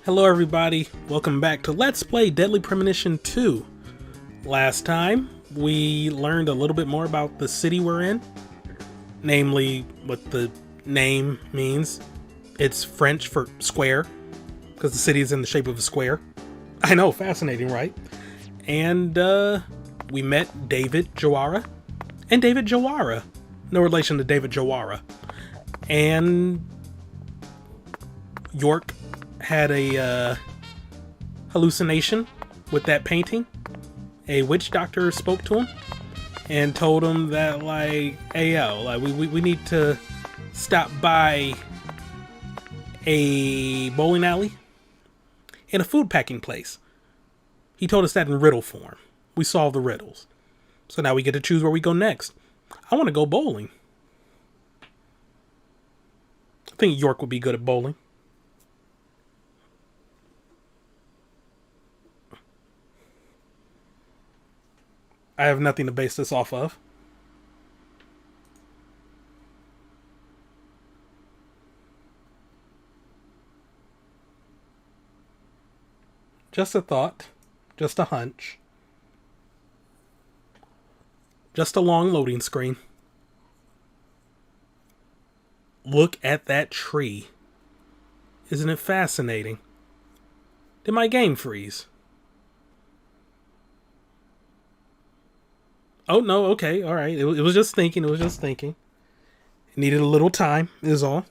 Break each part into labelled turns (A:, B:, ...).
A: Hello everybody, welcome back to Let's Play Deadly Premonition 2. Last time, we learned a little bit more about the city we're in. Namely, what the name means. It's French for square, because the city is in the shape of a square. I know, fascinating, right? And we met David Jawara and David Jawara. No relation to David Jawara. And York had a hallucination with that painting. A witch doctor spoke to him and told him that, like, hey yo, like we need to stop by a bowling alley and a food packing place. He told us that in riddle form. We solved the riddles. So now we get to choose where we go next. I want to go bowling. I think York would be good at bowling. I have nothing to base this off of. Just a thought. Just a hunch. Just a long loading screen. Look at that tree. Isn't it fascinating? Did my game freeze? Oh, no, okay, alright. It was just thinking, It needed a little time, is all.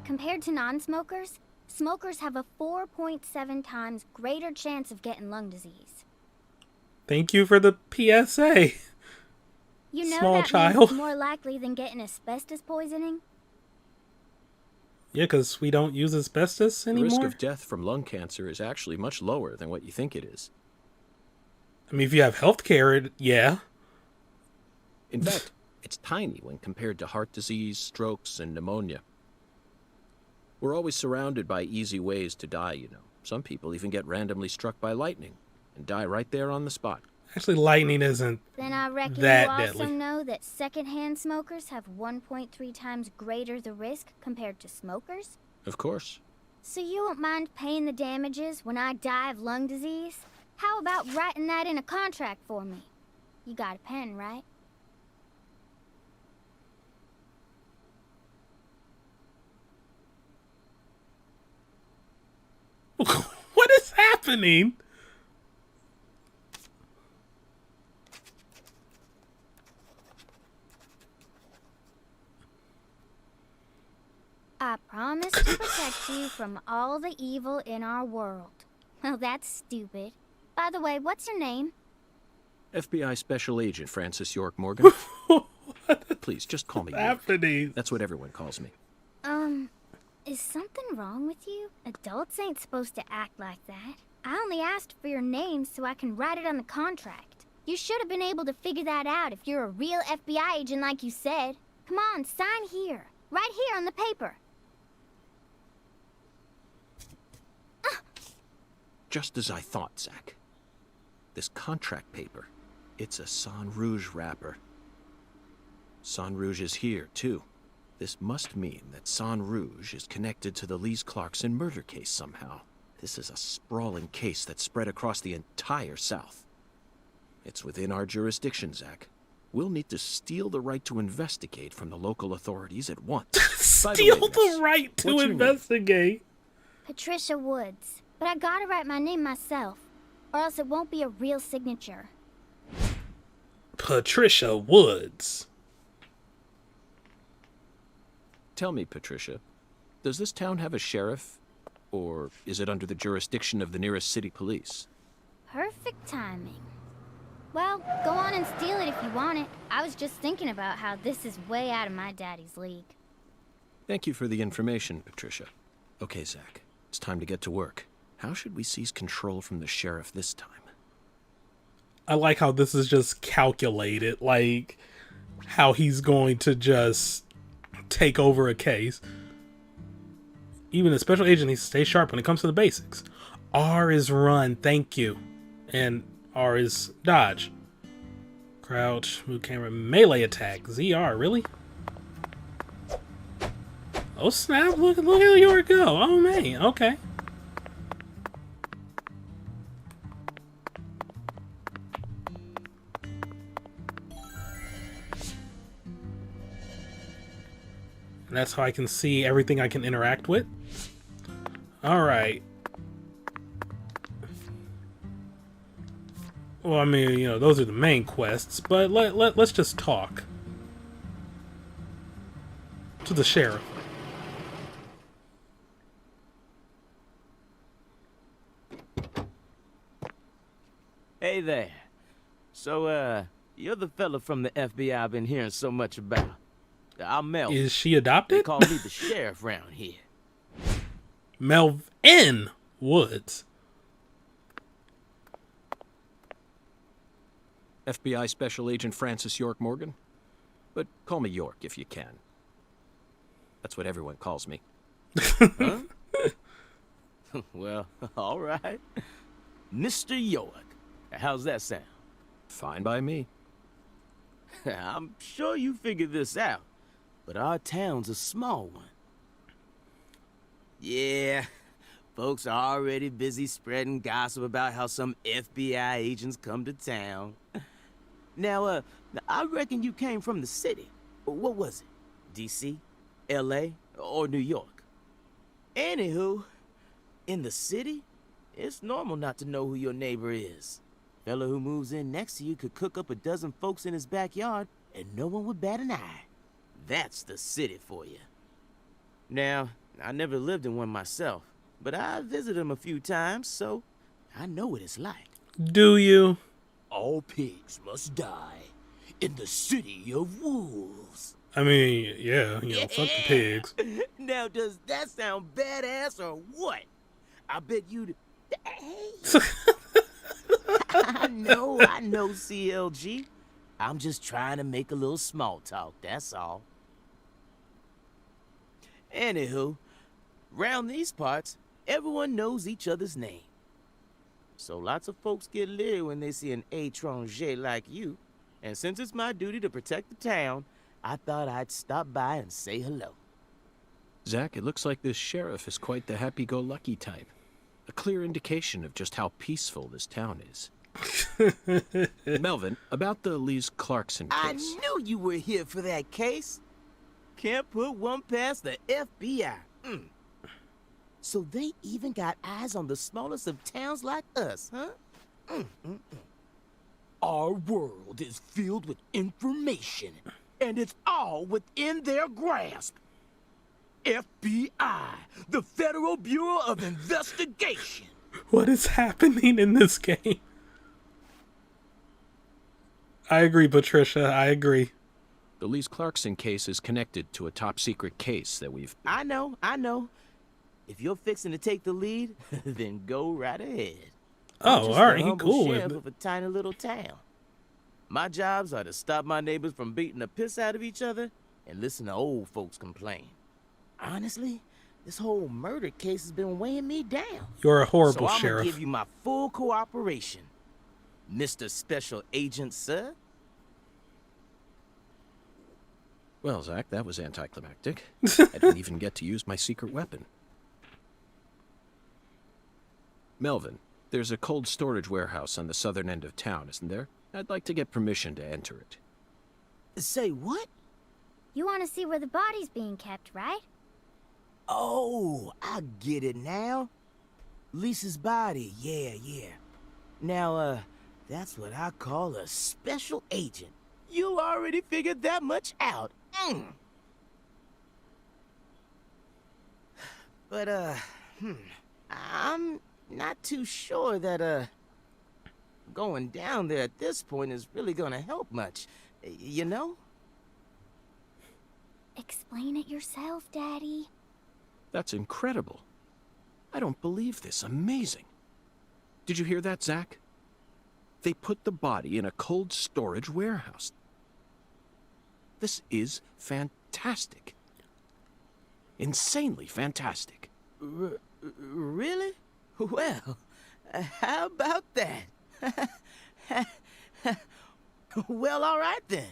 B: Compared to non-smokers, smokers have a 4.7 times greater chance of getting lung disease.
A: Thank you for the PSA.
B: You know
A: Small
B: that
A: child.
B: means it's more likely than getting asbestos poisoning?
A: Yeah, because we don't use asbestos anymore.
C: The risk of death from lung cancer is actually much lower than what you think it is.
A: I mean, if you have health care, yeah.
C: In fact, it's tiny when compared to heart disease, strokes, and pneumonia. We're always surrounded by easy ways to die, you know. Some people even get randomly struck by lightning and die right there on the spot.
A: Actually, lightning isn't
B: Then I reckon
A: that
B: you also
A: deadly.
B: know that secondhand smokers have 1.3 times greater the risk compared to smokers?
C: Of course.
B: So you won't mind paying the damages when I die of lung disease? How about writing that in a contract for me? You got a pen, right?
A: What is happening?
B: I promise to protect you from all the evil in our world. Well, that's stupid. By the way, what's your name?
C: FBI Special Agent Francis York Morgan. Please, just call me York.
A: Happening.
C: That's what everyone calls me.
B: Is something wrong with you? Adults ain't supposed to act like that. I only asked for your name so I can write it on the contract. You should have been able to figure that out if you're a real FBI agent like you said. Come on, sign here. Right here on the paper.
C: Just as I thought, Zach. This contract paper, it's a Sang Rouge wrapper. Sang Rouge is here, too. This must mean that Sang Rouge is connected to the Lise Clarkson murder case somehow. This is a sprawling case that spread across the entire South. It's within our jurisdiction, Zach. We'll need to steal the right to investigate from the local authorities at once.
A: Steal the right to
C: What's your
A: investigate.
B: Patricia Woods. But I gotta write my name myself, or else it won't be a real signature.
A: Patricia Woods.
C: Tell me, Patricia, does this town have a sheriff? Or is it under the jurisdiction of the nearest city police?
B: Perfect timing. Well, go on and steal it if you want it. I was just thinking about how this is way out of my daddy's league.
C: Thank you for the information, Patricia. Okay, Zach, it's time to get to work. How should we seize control from the sheriff this time?
A: I like how this is just calculated. Like, how he's going to just take over a case. Even a special agent needs to stay sharp when it comes to the basics. R is run, thank you. And R is dodge. Crouch, move camera, melee attack. ZR, really? Oh snap, look at York go. Oh man, okay. And that's how I can see everything I can interact with. Alright. Well, I mean, you know, those are the main quests, but let's just talk to the sheriff.
D: Hey there. So, you're the fella from the FBI I've been hearing so much about. I'm Melvin.
A: Is she adopted?
D: They call me the sheriff round here.
A: Melvin Woods.
C: FBI Special Agent Francis York Morgan? But call me York if you can. That's what everyone calls me.
D: Huh? Well, all right. Mr. York. How's that sound?
C: Fine by me.
D: I'm sure you figured this out, but our town's a small one. Yeah, folks are already busy spreading gossip about how some FBI agents come to town. Now, I reckon you came from the city. What was it? D.C., L.A., or New York? Anywho, in the city, it's normal not to know who your neighbor is. Fella who moves in next to you could cook up a dozen folks in his backyard and no one would bat an eye. That's the city for you. Now, I never lived in one myself, but I visited them a few times, so I know what it's like.
A: Do you?
D: All pigs must die in the city of wolves.
A: I mean, yeah, you know, fuck the pigs.
D: Now, does that sound badass or what? I bet you'd... Hey. I know, CLG. I'm just trying to make a little small talk, that's all. Anywho, round these parts, everyone knows each other's name. So lots of folks get leery when they see an étranger like you. And since it's my duty to protect the town, I thought I'd stop by and say hello.
C: Zach, it looks like this sheriff is quite the happy-go-lucky type. A clear indication of just how peaceful this town is. Melvin, about the Lise Clarkson case.
D: I knew you were here for that case. Can't put one past the FBI. So they even got eyes on the smallest of towns like us, huh? Our world is filled with information, and it's all within their grasp. FBI, the Federal Bureau of Investigation.
A: What is happening in this game? I agree, Patricia. I agree.
C: The Lise Clarkson case is connected to a top-secret case that we've...
D: I know. If you're fixing to take the lead, then go right ahead.
A: Oh, all right, he cool with
D: sheriff
A: it.
D: of a tiny little town. My jobs are to stop my neighbors from beating the piss out of each other and listen to old folks complain. Honestly, this whole murder case has been weighing me down.
A: You're a horrible
D: so
A: sheriff.
D: I'm gonna give you my full cooperation, Mr. Special Agent, sir.
C: Well, Zach, that was anticlimactic. I didn't even get to use my secret weapon. Melvin, there's a cold storage warehouse on the southern end of town, isn't there? I'd like to get permission to enter it.
D: Say what?
B: You want to see where the body's being kept, right?
D: Oh, I get it now. Lisa's body, yeah. Now, that's what I call a special agent. You already figured that much out. But, I'm not too sure that, going down there at this point is really gonna help much, you know?
B: Explain it yourself, Daddy.
C: That's incredible. I don't believe this. Amazing. Did you hear that, Zach? They put the body in a cold storage warehouse. This is fantastic. Insanely fantastic.
D: Really? Well, how about that? Well, all right then.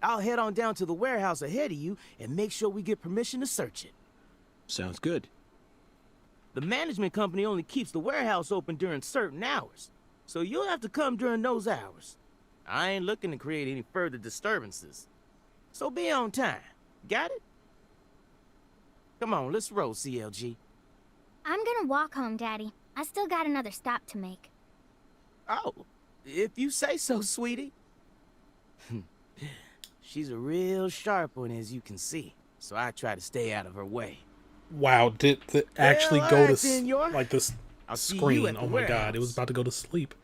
D: I'll head on down to the warehouse ahead of you and make sure we get permission to search it.
C: Sounds good.
D: The management company only keeps the warehouse open during certain hours, so you'll have to come during those hours. I ain't looking to create any further disturbances, so be on time. Got it? Come on, let's roll, CLG.
B: I'm gonna walk home, Daddy. I still got another stop to make.
D: Oh, if you say so, sweetie. She's a real sharp one, as you can see, so I try to stay out of her way.
A: Wow, did it actually
D: Well,
A: go
D: alright
A: to
D: then, York.
A: like this
D: I'll see you
A: screen?
D: at the
A: Oh my god, it was
D: warehouse.
A: about to go to sleep.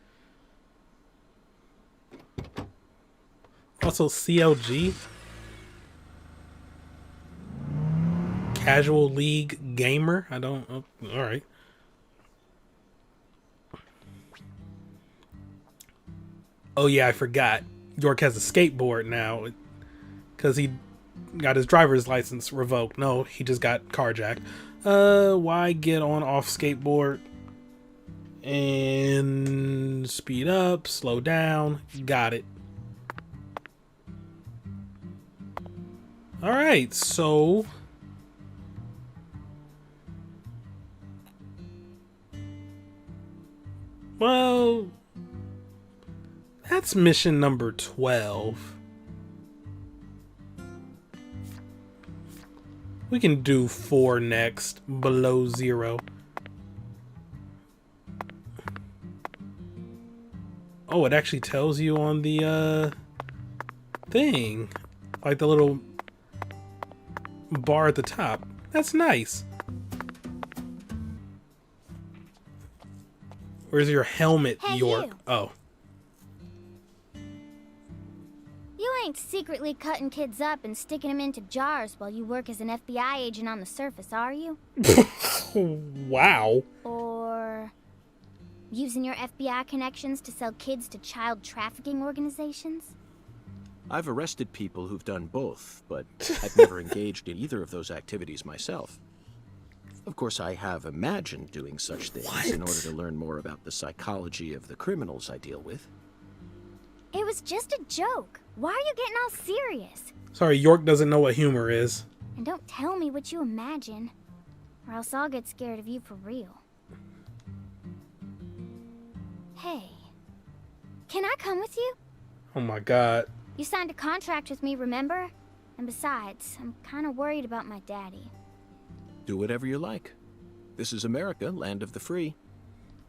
A: Also, CLG, Casual League Gamer. I don't. Oh, all right. Oh yeah, I forgot. York has a skateboard now because he got his driver's license revoked. No, he just got carjacked. Why get on off skateboard and speed up, slow down? Got it. All right, so well, that's mission number 12. We can do 4 next, below 0. Oh, it actually tells you on the thing, like the little bar at the top. That's nice. Where's your helmet,
B: Hey,
A: York?
B: you.
A: Oh.
B: You ain't secretly cutting kids up and sticking them into jars while you work as an FBI agent on the surface, are you?
A: Wow.
B: Or using your FBI connections to sell kids to child trafficking organizations?
C: I've arrested people who've done both, but I've never engaged in either of those activities myself. Of course, I have imagined doing such things in order to learn more about the psychology of the criminals I deal with.
B: It was just a joke. Why are you getting all serious?
A: Sorry, York doesn't know what humor is.
B: And don't tell me what you imagine, or else I'll get scared of you for real. Hey, can I come with you?
A: Oh my god.
B: You signed a contract with me, remember? And besides, I'm kind of worried about my daddy.
C: Do whatever you like. This is America, land of the free.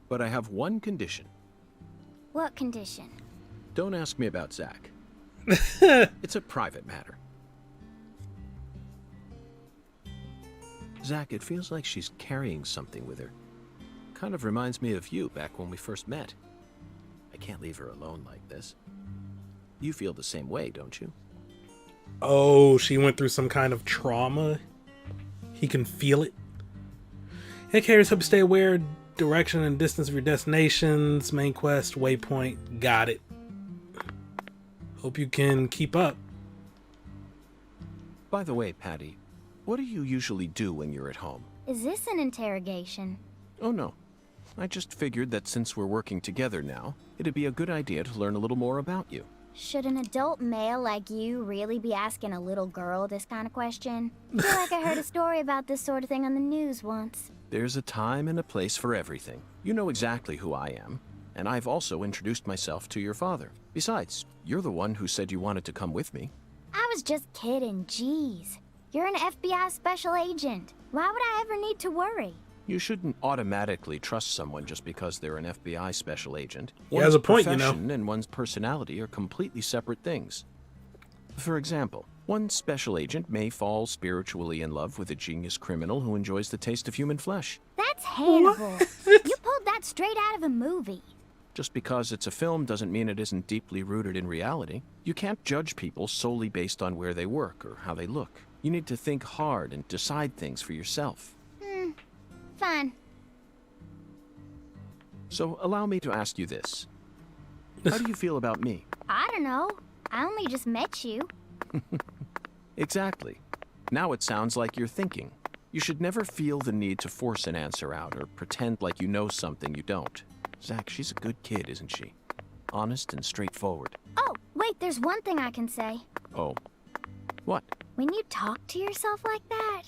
C: But I have one condition.
B: What condition?
C: Don't ask me about Zach. It's a private matter. Zach, it feels like she's carrying something with her. Kind of reminds me of you back when we first met. I can't leave her alone like this. You feel the same way, don't you?
A: Oh, she went through some kind of trauma. He can feel it. It carries help you stay aware, direction and distance of your destinations, main quest, waypoint. Got it. Hope you can keep up.
C: By the way, Patty, what do you usually do when you're at home?
B: Is this an interrogation?
C: Oh, no. I just figured that since we're working together now, it'd be a good idea to learn a little more about you.
B: Should an adult male like you really be asking a little girl this kind of question? I feel like I heard a story about this sort of thing on the news once.
C: There's a time and a place for everything. You know exactly who I am, and I've also introduced myself to your father. Besides, you're the one who said you wanted to come with me.
B: I was just kidding, jeez. You're an FBI special agent. Why would I ever need to worry?
C: You shouldn't automatically trust someone just because they're an FBI special agent.
A: He has a point, you know.
C: Profession and one's personality are completely separate things. For example, one special agent may fall spiritually in love with a genius criminal who enjoys the taste of human flesh.
B: That's Hannibal. You pulled that straight out of a movie.
C: Just because it's a film doesn't mean it isn't deeply rooted in reality. You can't judge people solely based on where they work or how they look. You need to think hard and decide things for yourself.
B: Fine.
C: So allow me to ask you this. How do you feel about me?
B: I don't know. I only just met you.
C: Exactly. Now it sounds like you're thinking. You should never feel the need to force an answer out or pretend like you know something you don't. Zach, she's a good kid, isn't she? Honest and straightforward.
B: Oh, wait, there's one thing I can say.
C: Oh. What?
B: When you talk to yourself like that,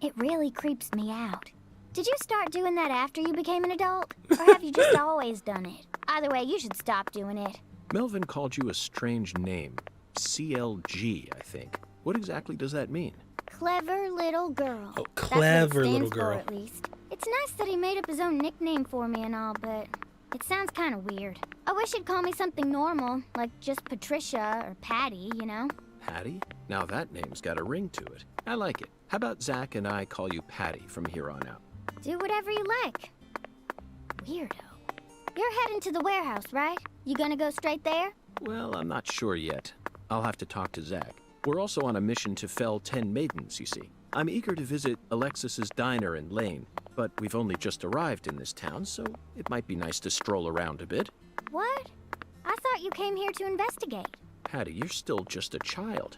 B: it really creeps me out. Did you start doing that after you became an adult? Or have you just always done it? Either way, you should stop doing it.
C: Melvin called you a strange name. CLG, I think. What exactly does that mean?
B: Clever little girl.
A: Oh,
B: That's
A: clever
B: what it
A: little
B: stands
A: girl.
B: for, at least. It's nice that he made up his own nickname for me and all, but it sounds kind of weird. I wish he'd call me something normal, like just Patricia or Patty, you know?
C: Patty? Now that name's got a ring to it. I like it. How about Zach and I call you Patty from here on out?
B: Do whatever you like. Weirdo. You're heading to the warehouse, right? You gonna go straight there?
C: Well, I'm not sure yet. I'll have to talk to Zach. We're also on a mission to fell 10 maidens, you see. I'm eager to visit Alexis's diner in Lane, but we've only just arrived in this town, so it might be nice to stroll around a bit.
B: What? I thought you came here to investigate.
C: Patty, you're still just a child.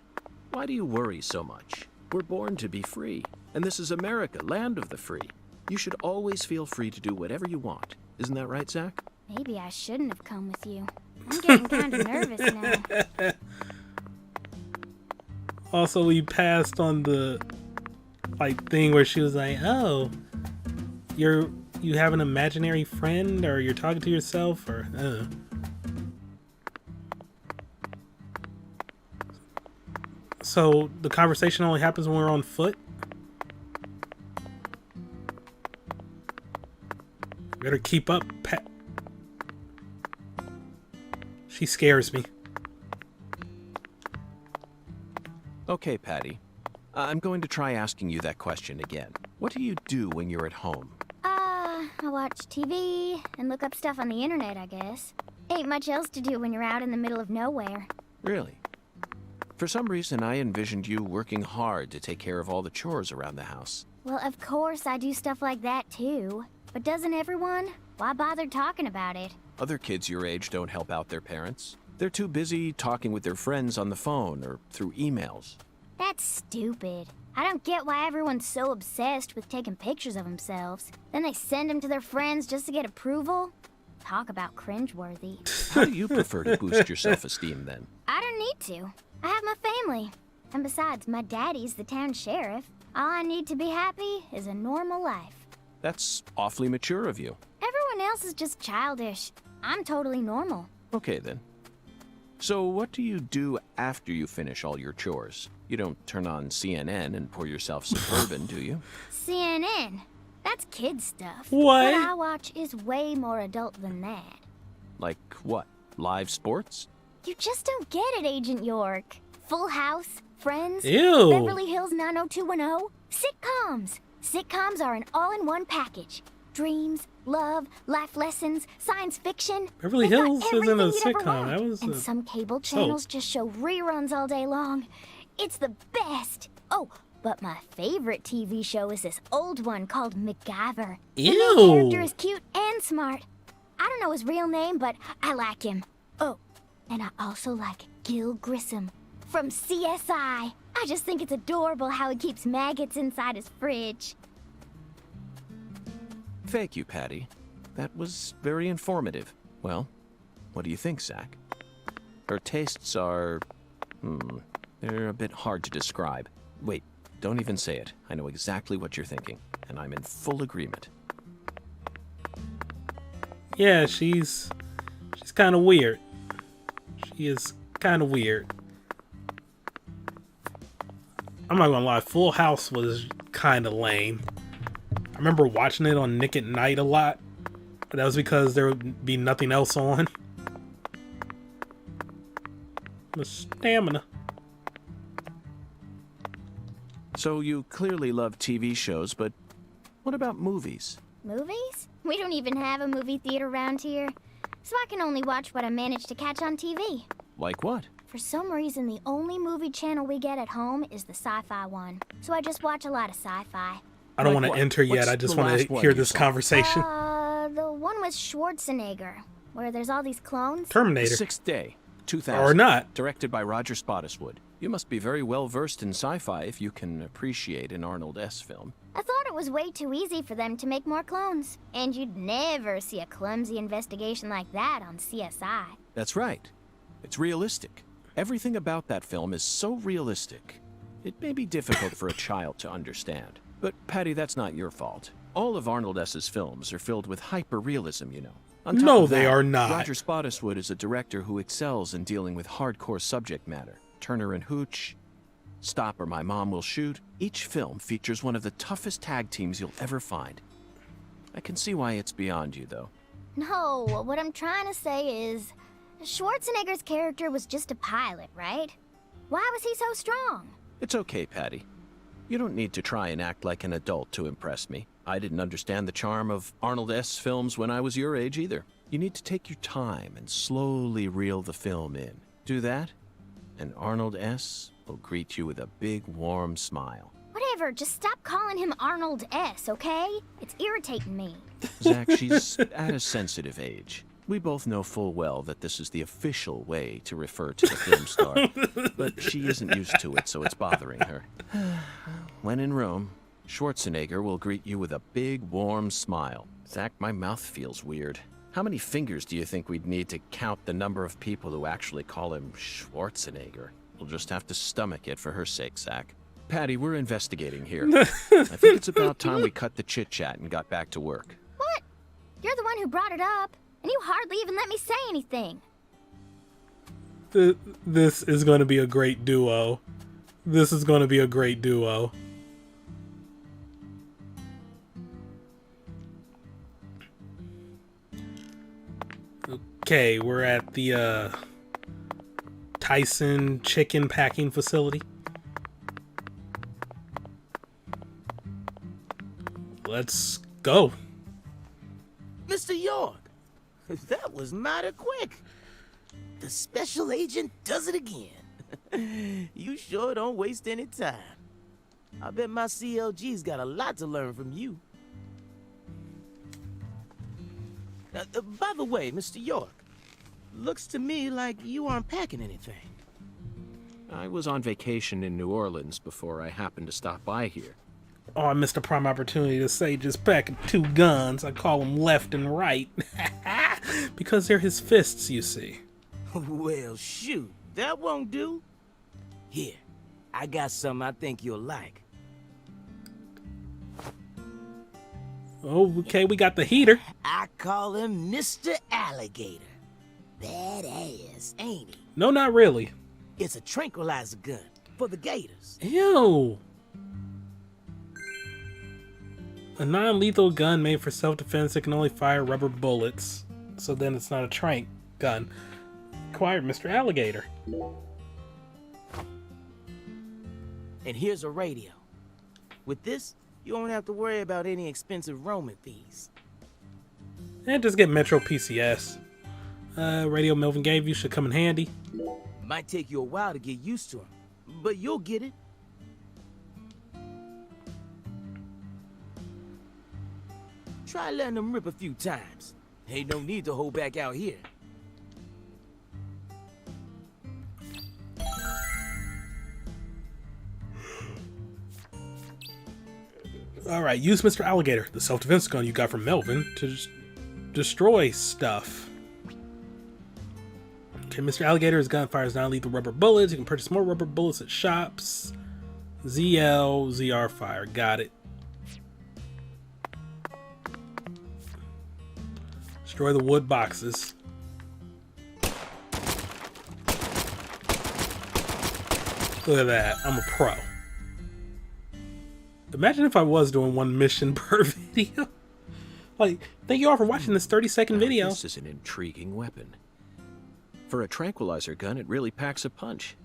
C: Why do you worry so much? We're born to be free, and this is America, land of the free. You should always feel free to do whatever you want. Isn't that right, Zach?
B: Maybe I shouldn't have come with you. I'm getting kind of nervous now.
A: Also, we passed on the thing where she was like, "Oh, you have an imaginary friend, or you're talking to yourself, or." So the conversation only happens when we're on foot. Better keep up, Pat. She scares me.
C: Okay, Patty. I'm going to try asking you that question again. What do you do when you're at home?
B: I watch TV and look up stuff on the internet, I guess. Ain't much else to do when you're out in the middle of nowhere.
C: Really? For some reason, I envisioned you working hard to take care of all the chores around the house.
B: Well, of course I do stuff like that too. But doesn't everyone? Why bother talking about it?
C: Other kids your age don't help out their parents. They're too busy talking with their friends on the phone or through emails.
B: That's stupid. I don't get why everyone's so obsessed with taking pictures of themselves. Then they send them to their friends just to get approval. Talk about cringeworthy.
C: How do you prefer to boost your self-esteem then?
B: I don't need to. I have my family. And besides, my daddy's the town sheriff. All I need to be happy is a normal life.
C: That's awfully mature of you.
B: Everyone else is just childish. I'm totally normal.
C: Okay then. So what do you do after you finish all your chores? You don't turn on CNN and pour yourself some bourbon, do you?
B: CNN? That's kid stuff.
A: What?
B: What I watch is way more adult than that.
C: Like what? Live sports?
B: You just don't get it, Agent York. Full House, Friends,
A: Ew.
B: Beverly Hills 90210, sitcoms. Sitcoms are an all-in-one package. Dreams, love, life lessons, science fiction.
A: Beverly
B: They've got
A: Hills isn't a
B: everything you'd ever
A: sitcom.
B: want.
A: That was
B: and
A: a
B: some cable
A: soap.
B: channels just show reruns all day long. It's the best. Oh, but my favorite TV show is this old one called MacGyver. The main
A: Ew.
B: character is cute and smart. I don't know his real name, but I like him. Oh, and I also like Gil Grissom from CSI. I just think it's adorable how he keeps maggots inside his fridge.
C: Thank you, Patty. That was very informative. Well, what do you think, Zach? Her tastes are... they're a bit hard to describe. Wait, don't even say it. I know exactly what you're thinking, and I'm in full agreement.
A: Yeah, she's kind of weird. She is kind of weird. I'm not gonna lie, Full House was kind of lame. I remember watching it on Nick at Night a lot, but that was because there would be nothing else on. The stamina.
C: So you clearly love TV shows, but what about movies?
B: Movies? We don't even have a movie theater around here, so I can only watch what I manage to catch on TV.
C: Like what?
B: For some reason, the only movie channel we get at home is the sci-fi one, so I just watch a lot of sci-fi.
A: I don't
C: Like
A: want to
C: what?
A: enter yet.
C: What's
A: I just
C: the
A: want
C: last
A: to
C: one
A: hear
C: you
A: this
C: saw?
A: conversation.
B: The one with Schwarzenegger, where there's all these clones.
C: The
A: Terminator.
C: Sixth Day, 2000.
A: Or not.
C: Directed by Roger Spottiswoode. You must be very well versed in sci-fi if you can appreciate an Arnold S. film.
B: I thought it was way too easy for them to make more clones. And you'd never see a clumsy investigation like that on CSI.
C: That's right. It's realistic. Everything about that film is so realistic. It may be difficult for a child to understand. But, Patty, that's not your fault. All of Arnold S.'s films are filled with hyper-realism, you know. On top
A: No,
C: of
A: they
C: that,
A: are not.
C: Roger Spottiswoode is a director who excels in dealing with hardcore subject matter. Turner and Hooch, Stop or My Mom Will Shoot. Each film features one of the toughest tag teams you'll ever find. I can see why it's beyond you, though.
B: No, what I'm trying to say is, Schwarzenegger's character was just a pilot, right? Why was he so strong?
C: It's okay, Patty. You don't need to try and act like an adult to impress me. I didn't understand the charm of Arnold S. films when I was your age either. You need to take your time and slowly reel the film in. Do that, and Arnold S. will greet you with a big, warm smile.
B: Whatever, just stop calling him Arnold S., okay? It's irritating me.
C: Zach, she's at a sensitive age. We both know full well that this is the official way to refer to the film star, but she isn't used to it, so it's bothering her. When in Rome, Schwarzenegger will greet you with a big, warm smile. Zach, my mouth feels weird. How many fingers do you think we'd need to count the number of people who actually call him Schwarzenegger? We'll just have to stomach it for her sake, Zach. Patty, we're investigating here. I think it's about time we cut the chit-chat and got back to work.
B: What? You're the one who brought it up, and you hardly even let me say anything.
A: This is going to be a great duo. This is going to be a great duo. Okay, we're at the Tyson chicken packing facility. Let's go.
D: Mr. York, that was mighty quick. The special agent does it again. You sure don't waste any time. I bet my CLG's got a lot to learn from you. By the way, Mr. York, looks to me like you aren't packing anything.
C: I was on vacation in New Orleans before I happened to stop by here.
A: Oh, I missed a prime opportunity to say just packing 2 guns. I call them left and right. Because they're his fists, you see.
D: Well, shoot, that won't do. Here, I got something I think you'll like.
A: Oh, okay, we got the heater.
D: I call him Mr. Alligator. Badass, ain't he?
A: No, not really.
D: It's a tranquilizer gun for the gators.
A: Ew. A non-lethal gun made for self-defense that can only fire rubber bullets. So then it's not a trank gun. Acquired Mr. Alligator.
D: And here's a radio. With this, you won't have to worry about any expensive roaming fees.
A: And just get Metro PCS. Radio Melvin gave you should come in handy.
D: Might take you a while to get used to him, but you'll get it. Try letting them rip a few times. Ain't no need to hold back out here.
A: Alright, use Mr. Alligator, the self-defense gun you got from Melvin, to just destroy stuff. Okay, Mr. Alligator's gun fires non-lethal rubber bullets. You can purchase more rubber bullets at shops. ZR fire. Got it. Destroy the wood boxes. Look at that. I'm a pro. Imagine if I was doing one mission per video. Like, thank you all for watching this 30-second video.
C: This is an intriguing weapon. For a tranquilizer gun, it really packs a punch.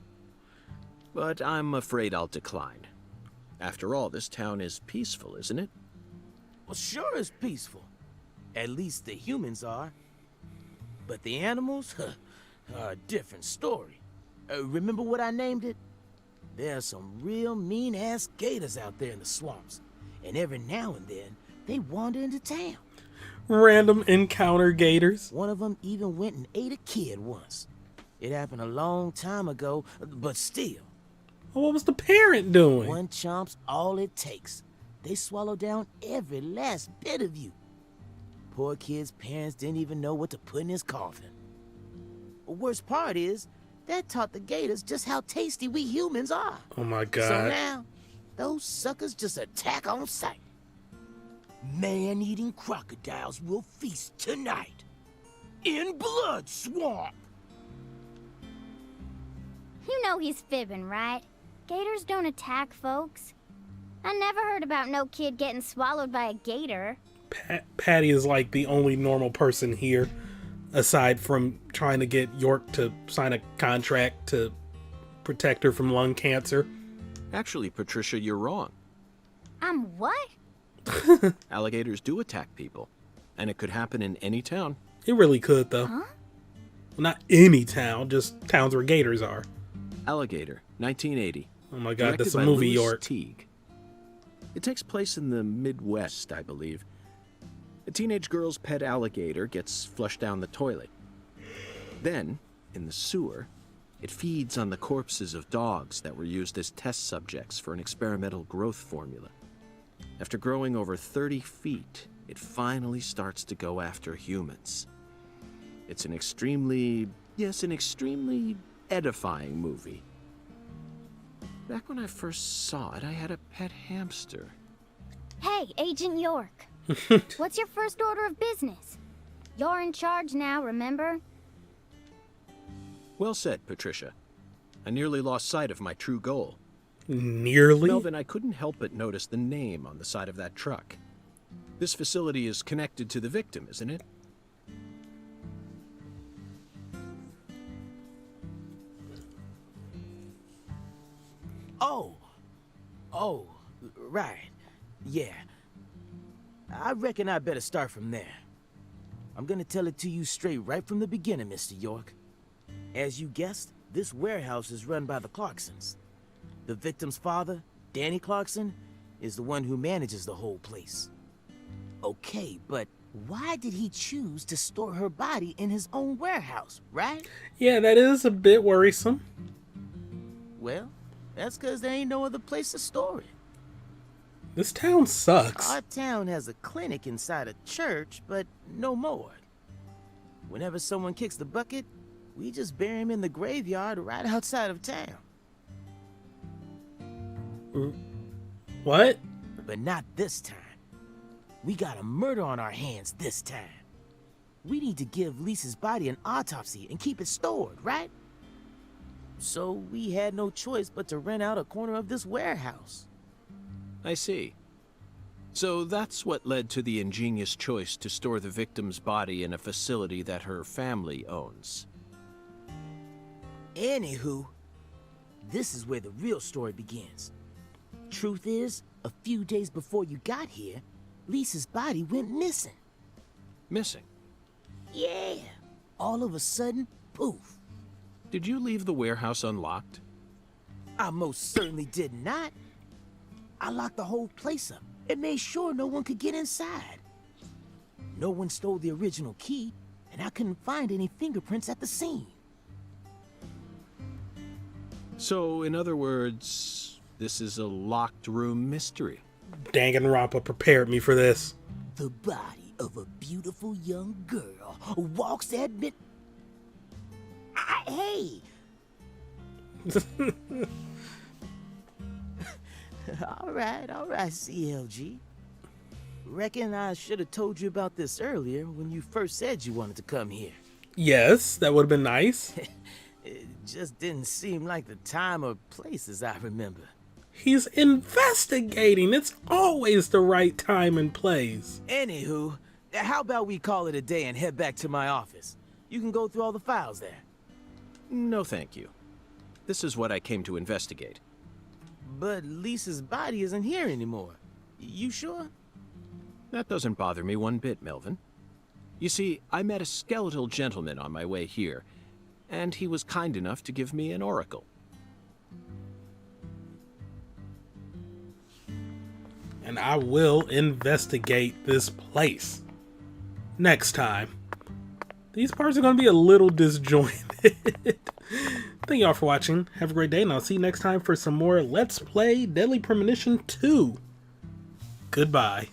C: But I'm afraid I'll decline. After all, this town is peaceful, isn't it?
D: Well, sure it's peaceful. At least the humans are. But the animals are a different story. Remember what I named it? There are some real mean-ass gators out there in the swamps. And every now and then, they wander into town.
A: Random encounter gators.
D: One of them even went and ate a kid once. It happened a long time ago, but still,
A: Well, what was the parent doing?
D: One chomp's all it takes. They swallow down every last bit of you. Poor kid's parents didn't even know what to put in his coffin. The worst part is, that taught the gators just how tasty we humans are.
A: Oh my god.
D: So now, those suckers just attack on sight. Man-eating crocodiles will feast tonight. In Blood Swamp!
B: You know he's fibbing, right? Gators don't attack folks. I never heard about no kid getting swallowed by a gator.
A: Patty is like the only normal person here, aside from trying to get York to sign a contract to protect her from lung cancer.
C: Actually, Patricia, you're wrong.
B: I'm what?
C: Alligators do attack people, and it could happen in any town.
A: It really could, though.
B: Huh?
A: Well, not any town, just towns where gators are.
C: Alligator, 1980.
A: Oh my god,
C: Directed
A: that's a
C: by
A: movie,
C: Louis
A: York.
C: Teague. It takes place in the Midwest, I believe. A teenage girl's pet alligator gets flushed down the toilet. Then, in the sewer, it feeds on the corpses of dogs that were used as test subjects for an experimental growth formula. After growing over 30 feet, it finally starts to go after humans. It's an extremely edifying movie. Back when I first saw it, I had a pet hamster.
B: Hey, Agent York. What's your first order of business? You're in charge now, remember?
C: Well said, Patricia. I nearly lost sight of my true goal.
A: Nearly?
C: Melvin, I couldn't help but notice the name on the side of that truck. This facility is connected to the victim, isn't it?
D: Oh, right. Yeah. I reckon I better start from there. I'm gonna tell it to you straight right from the beginning, Mr. York. As you guessed, this warehouse is run by the Clarksons. The victim's father, Danny Clarkson, is the one who manages the whole place. Okay, but why did he choose to store her body in his own warehouse, right?
A: Yeah, that is a bit worrisome.
D: Well, that's because there ain't no other place to store it.
A: This town sucks.
D: Our town has a clinic inside a church, but no more. Whenever someone kicks the bucket, we just bury him in the graveyard right outside of town.
A: What?
D: But not this time. We got a murder on our hands this time. We need to give Lisa's body an autopsy and keep it stored, right? So we had no choice but to rent out a corner of this warehouse.
C: I see. So that's what led to the ingenious choice to store the victim's body in a facility that her family owns.
D: Anywho, this is where the real story begins. Truth is, a few days before you got here, Lisa's body went missing.
C: Missing?
D: Yeah. All of a sudden, poof.
C: Did you leave the warehouse unlocked?
D: I most certainly did not. I locked the whole place up and made sure no one could get inside. No one stole the original key, and I couldn't find any fingerprints at the scene.
C: So, in other words, this is a locked room mystery.
A: Danganronpa prepared me for this.
D: The body of a beautiful young girl walks at mid... Hey! All right, CLG. Reckon I should have told you about this earlier when you first said you wanted to come here.
A: Yes, that would have been nice.
D: It just didn't seem like the time or place as I remember.
A: He's investigating. It's always the right time and place.
D: Anywho, how about we call it a day and head back to my office? You can go through all the files there.
C: No, thank you. This is what I came to investigate.
D: But Lisa's body isn't here anymore. You sure?
C: That doesn't bother me one bit, Melvin. You see, I met a skeletal gentleman on my way here, and he was kind enough to give me an oracle.
A: And I will investigate this place. Next time. These parts are going to be a little disjointed. Thank y'all for watching. Have a great day, and I'll see you next time for some more Let's Play Deadly Premonition 2. Goodbye.